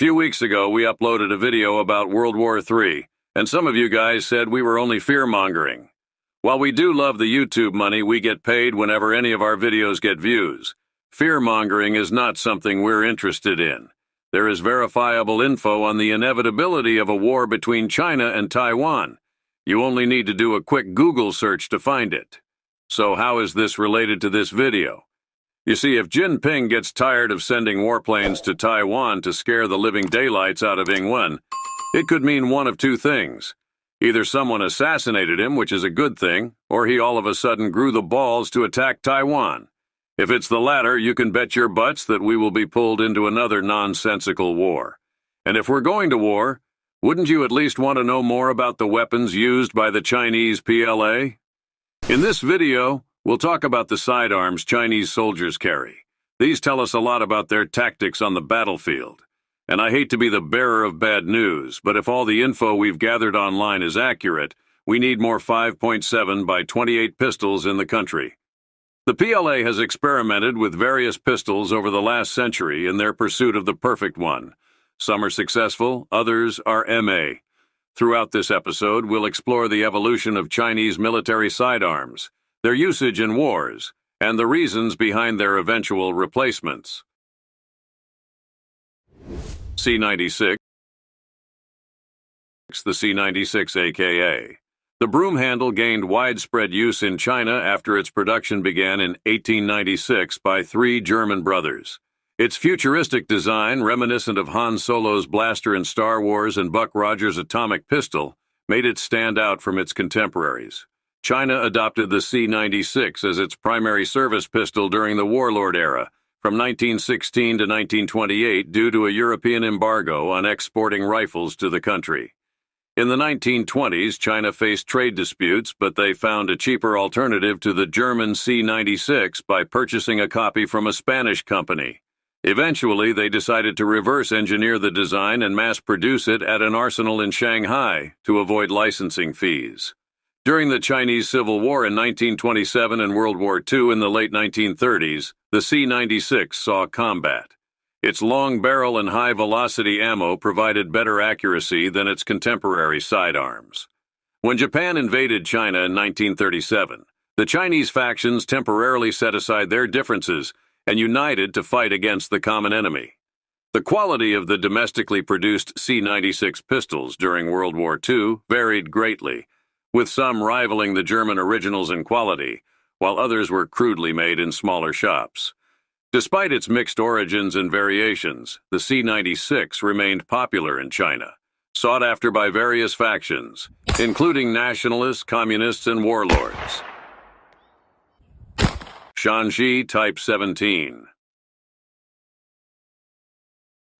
few weeks ago, we uploaded a video about World War III, and some of you guys said we were only fear-mongering. While we do love the YouTube money we get paid whenever any of our videos get views, fear-mongering is not something we're interested in. There is verifiable info on the inevitability of a war between China and Taiwan. You only need to do a quick Google search to find it. So how is this related to this video? You see, if Jinping gets tired of sending warplanes to Taiwan to scare the living daylights out of Ingwen, it could mean one of two things. Either someone assassinated him, which is a good thing, or he all of a sudden grew the balls to attack Taiwan. If it's the latter, you can bet your butts that we will be pulled into another nonsensical war. And if we're going to war, wouldn't you at least want to know more about the weapons used by the Chinese PLA? In this video, we'll talk about the sidearms Chinese soldiers carry. These tell us a lot about their tactics on the battlefield. And I hate to be the bearer of bad news, but if all the info we've gathered online is accurate, we need more 5.7 by 28 pistols in the country. The PLA has experimented with various pistols over the last century in their pursuit of the perfect one. Some are successful, others are MA. Throughout this episode, we'll explore the evolution of Chinese military sidearms, their usage in wars, and the reasons behind their eventual replacements. C96. The C96 aka. The broom handle gained widespread use in China after its production began in 1896 by three German brothers. Its futuristic design, reminiscent of Han Solo's blaster in Star Wars and Buck Rogers' atomic pistol, made it stand out from its contemporaries. China adopted the C96 as its primary service pistol during the warlord era, from 1916 to 1928 due to a European embargo on exporting rifles to the country. In the 1920s, China faced trade disputes, but they found a cheaper alternative to the German C96 by purchasing a copy from a Spanish company. Eventually, they decided to reverse engineer the design and mass-produce it at an arsenal in Shanghai to avoid licensing fees. During the Chinese Civil War in 1927 and World War II in the late 1930s, the C96 saw combat. Its long barrel and high-velocity ammo provided better accuracy than its contemporary sidearms. When Japan invaded China in 1937, the Chinese factions temporarily set aside their differences and united to fight against the common enemy. The quality of the domestically produced C96 pistols during World War II varied greatly, with some rivaling the German originals in quality, while others were crudely made in smaller shops. Despite its mixed origins and variations, the C96 remained popular in China, sought after by various factions, including nationalists, communists, and warlords. Shanxi Type 17.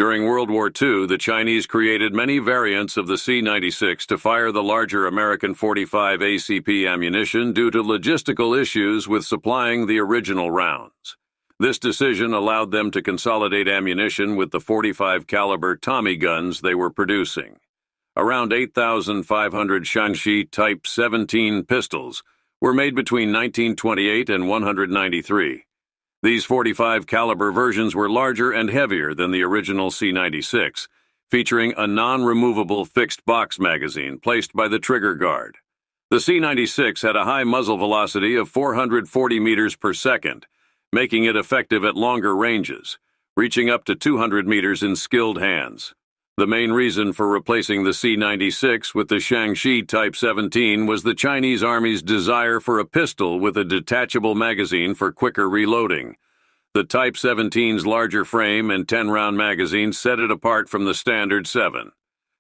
During World War II, the Chinese created many variants of the C96 to fire the larger American .45 ACP ammunition due to logistical issues with supplying the original rounds. This decision allowed them to consolidate ammunition with the .45 caliber Tommy guns they were producing. Around 8,500 Shanxi Type 17 pistols were made between 1928 and 193. These .45 caliber versions were larger and heavier than the original C96, featuring a non-removable fixed box magazine placed by the trigger guard. The C96 had a high muzzle velocity of 440 meters per second, making it effective at longer ranges, reaching up to 200 meters in skilled hands. The main reason for replacing the C96 with the Shanxi Type 17 was the Chinese Army's desire for a pistol with a detachable magazine for quicker reloading. The Type 17's larger frame and 10-round magazine set it apart from the standard 7.63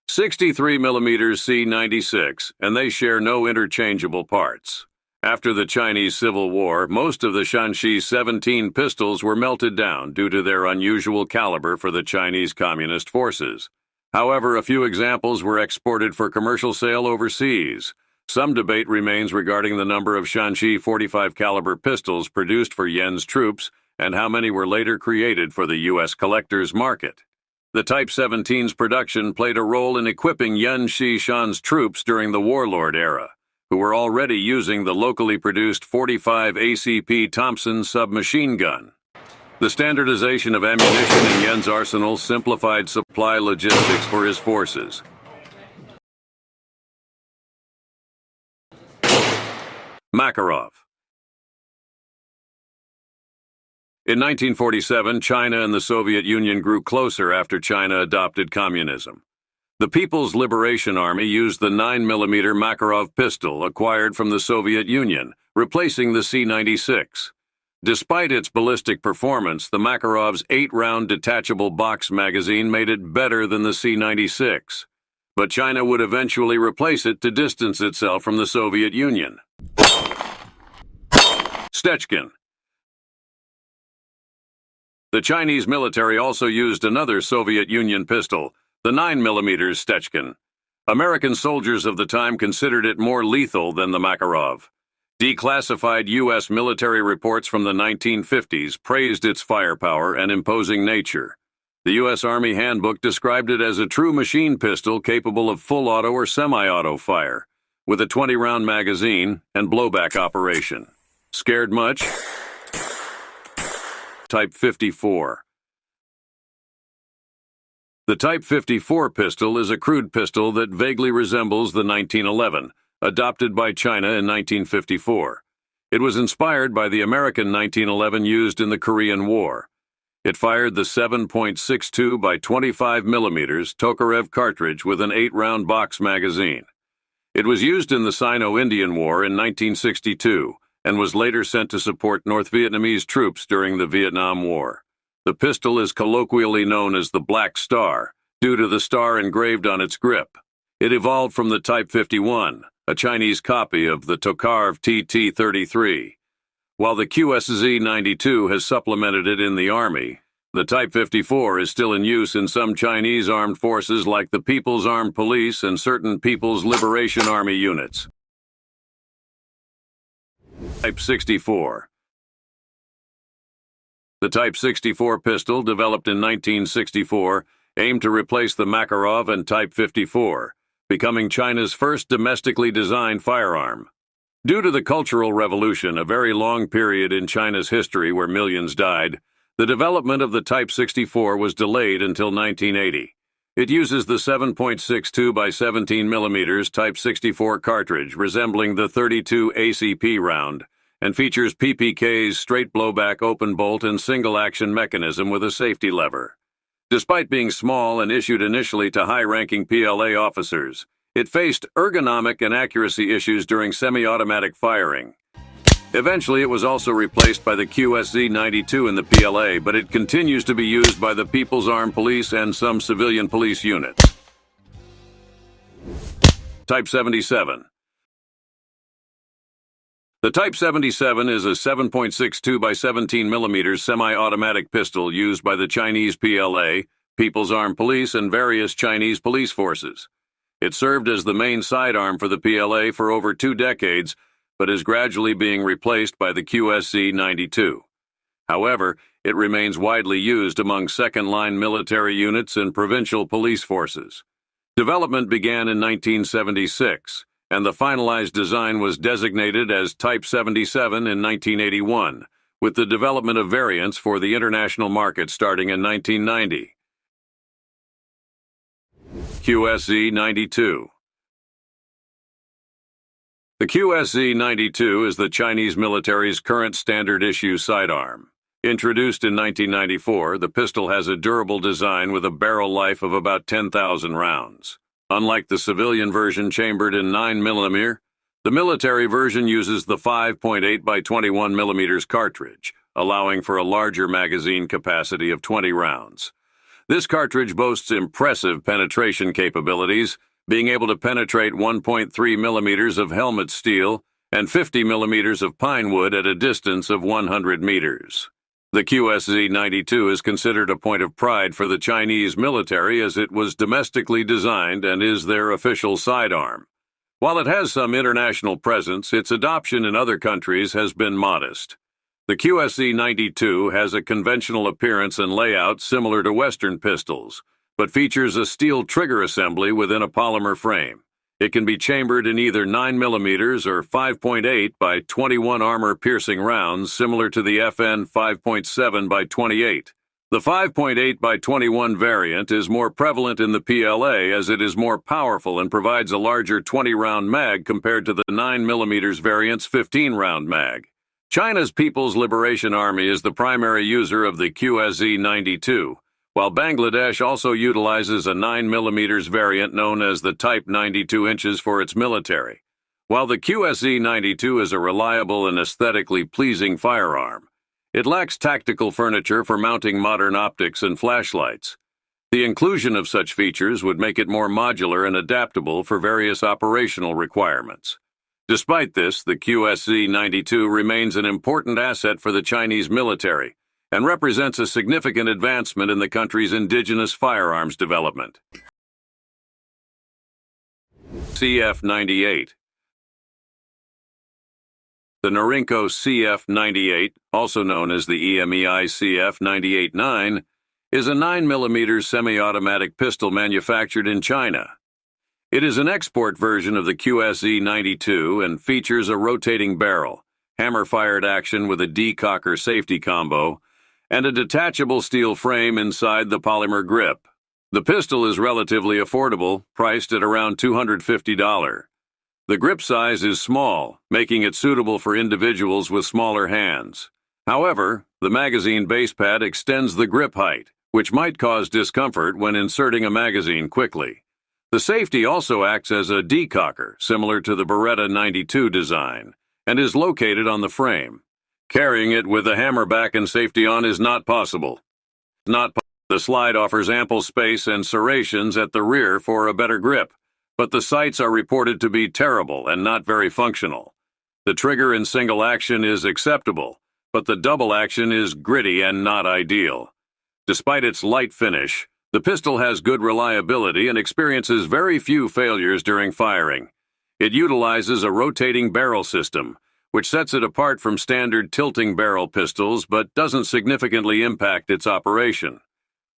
mm C96, and they share no interchangeable parts. After the Chinese Civil War, most of the Shanxi 17 pistols were melted down due to their unusual caliber for the Chinese Communist forces. However, a few examples were exported for commercial sale overseas. Some debate remains regarding the number of Shanxi .45 caliber pistols produced for Yen's troops and how many were later created for the U.S. collector's market. The Type 17's production played a role in equipping Yan Xishan's troops during the warlord era, who were already using the locally produced .45 ACP Thompson submachine gun. The standardization of ammunition in Yen's arsenal simplified supply logistics for his forces. Makarov. In 1947, China and the Soviet Union grew closer after China adopted communism. The People's Liberation Army used the 9mm Makarov pistol acquired from the Soviet Union, replacing the C-96. Despite its ballistic performance, the Makarov's 8-round detachable box magazine made it better than the C-96. But China would eventually replace it to distance itself from the Soviet Union. Stechkin. The Chinese military also used another Soviet Union pistol, the 9mm Stechkin. American soldiers of the time considered it more lethal than the Makarov. Declassified U.S. military reports from the 1950s praised its firepower and imposing nature. The U.S. Army Handbook described it as a true machine pistol capable of full auto or semi-auto fire, with a 20-round magazine and blowback operation. Scared much? Type 54. The Type 54 pistol is a crude pistol that vaguely resembles the 1911, adopted by China in 1954. It was inspired by the American 1911 used in the Korean War. It fired the 7.62 by 25mm Tokarev cartridge with an 8-round box magazine. It was used in the Sino-Indian War in 1962 and was later sent to support North Vietnamese troops during the Vietnam War. The pistol is colloquially known as the Black Star, due to the star engraved on its grip. It evolved from the Type 51, a Chinese copy of the Tokarev TT-33. While the QSZ-92 has supplemented it in the Army, the Type 54 is still in use in some Chinese armed forces like the People's Armed Police and certain People's Liberation Army units. Type 64. The Type 64 pistol, developed in 1964, aimed to replace the Makarov and Type 54, becoming China's first domestically designed firearm. Due to the Cultural Revolution, a very long period in China's history where millions died, the development of the Type 64 was delayed until 1980. It uses the 7.62 by 17mm Type 64 cartridge, resembling the .32 ACP round, and features PPK's straight blowback open bolt and single-action mechanism with a safety lever. Despite being small and issued initially to high-ranking PLA officers, it faced ergonomic and accuracy issues during semi-automatic firing. Eventually, it was also replaced by the QSZ-92 in the PLA, but it continues to be used by the People's Armed Police and some civilian police units. Type 77. The Type 77 is a 7.62 by 17mm semi-automatic pistol used by the Chinese PLA, People's Armed Police, and various Chinese police forces. It served as the main sidearm for the PLA for over 2 decades, but is gradually being replaced by the QSZ-92. However, it remains widely used among second-line military units and provincial police forces. Development began in 1976, and the finalized design was designated as Type 77 in 1981, with the development of variants for the international market starting in 1990. QSZ-92. The QSZ-92 is the Chinese military's current standard-issue sidearm. Introduced in 1994, the pistol has a durable design with a barrel life of about 10,000 rounds. Unlike the civilian version chambered in 9mm, the military version uses the 5.8 by 21mm cartridge, allowing for a larger magazine capacity of 20 rounds. This cartridge boasts impressive penetration capabilities, being able to penetrate 1.3mm of helmet steel and 50mm of pine wood at a distance of 100 meters. The QSZ-92 is considered a point of pride for the Chinese military as it was domestically designed and is their official sidearm. While it has some international presence, its adoption in other countries has been modest. The QSZ-92 has a conventional appearance and layout similar to Western pistols, but features a steel trigger assembly within a polymer frame. It can be chambered in either 9mm or 5.8 by 21 armor-piercing rounds, similar to the FN 5.7 by 28. The 5.8 by 21 variant is more prevalent in the PLA as it is more powerful and provides a larger 20-round mag compared to the 9mm variant's 15-round mag. China's People's Liberation Army is the primary user of the QSZ-92, while Bangladesh also utilizes a 9mm variant known as the Type 92 inches for its military. While the QSZ-92 is a reliable and aesthetically pleasing firearm, it lacks tactical furniture for mounting modern optics and flashlights. The inclusion of such features would make it more modular and adaptable for various operational requirements. Despite this, the QSZ-92 remains an important asset for the Chinese military and represents a significant advancement in the country's indigenous firearms development. CF-98. The Norinco CF-98, also known as the EMEI CF-98-9, is a 9mm semi-automatic pistol manufactured in China. It is an export version of the QSZ-92 and features a rotating barrel, hammer-fired action with a decocker safety combo, and a detachable steel frame inside the polymer grip. The pistol is relatively affordable, priced at around $250. The grip size is small, making it suitable for individuals with smaller hands. However, the magazine base pad extends the grip height, which might cause discomfort when inserting a magazine quickly. The safety also acts as a decocker, similar to the Beretta 92 design, and is located on the frame. Carrying it with the hammer back and safety on is not possible. The slide offers ample space and serrations at the rear for a better grip, but the sights are reported to be terrible and not very functional. The trigger in single action is acceptable, but the double action is gritty and not ideal. Despite its light finish, the pistol has good reliability and experiences very few failures during firing. It utilizes a rotating barrel system, which sets it apart from standard tilting barrel pistols but doesn't significantly impact its operation.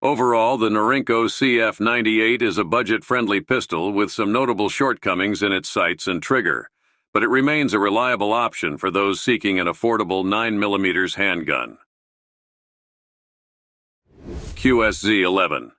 Overall, the Norinco CF-98 is a budget-friendly pistol with some notable shortcomings in its sights and trigger, but it remains a reliable option for those seeking an affordable 9mm handgun. QSZ-11.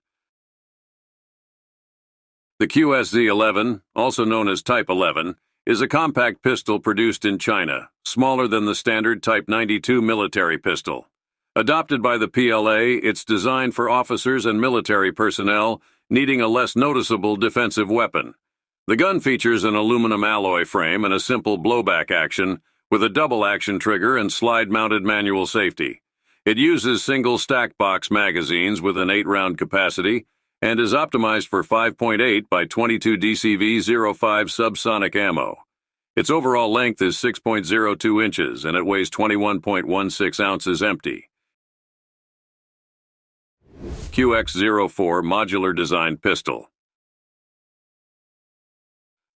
The QSZ-11, also known as Type 11, is a compact pistol produced in China, smaller than the standard Type 92 military pistol. Adopted by the PLA, it's designed for officers and military personnel needing a less noticeable defensive weapon. The gun features an aluminum alloy frame and a simple blowback action with a double-action trigger and slide-mounted manual safety. It uses single stack box magazines with an 8-round capacity and is optimized for 5.8 by 22 DCV-05 subsonic ammo. Its overall length is 6.02 inches and it weighs 21.16 ounces empty. QX-04 Modular Design Pistol.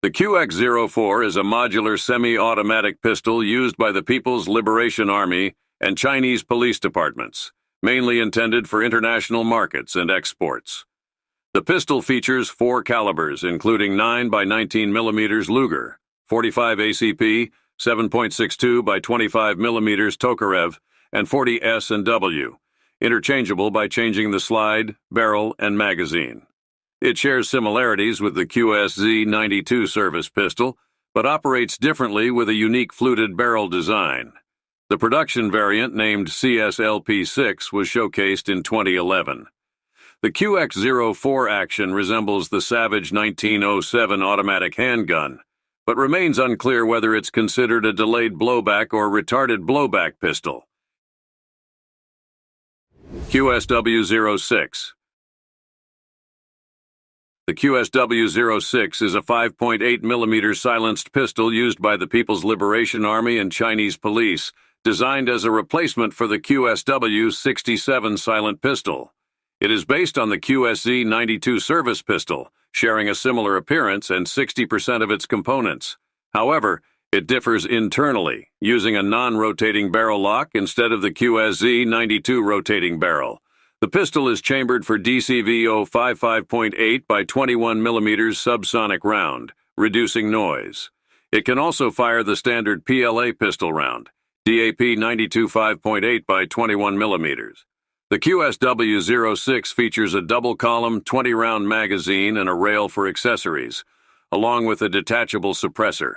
The QX-04 is a modular semi-automatic pistol used by the People's Liberation Army and Chinese police departments, mainly intended for international markets and exports. The pistol features 4 calibers, including 9 by 19 mm Luger, 45 ACP, 7.62 by 25 mm Tokarev, and 40 S&W, interchangeable by changing the slide, barrel, and magazine. It shares similarities with the QSZ-92 service pistol, but operates differently with a unique fluted barrel design. The production variant, named CSLP-6, was showcased in 2011. The QX-04 action resembles the Savage 1907 automatic handgun, but remains unclear whether it's considered a delayed blowback or retarded blowback pistol. QSW-06. The QSW-06 is a 5.8 mm silenced pistol used by the People's Liberation Army and Chinese police, designed as a replacement for the QSW-67 silent pistol. It is based on the QSZ-92 service pistol, sharing a similar appearance and 60% of its components. However, it differs internally, using a non-rotating barrel lock instead of the QSZ-92 rotating barrel. The pistol is chambered for DCV-055.8 by 21 mm subsonic round, reducing noise. It can also fire the standard PLA pistol round, DAP 92 5.8 by 21 millimeters. The QSW-06 features a double-column 20-round magazine and a rail for accessories, along with a detachable suppressor.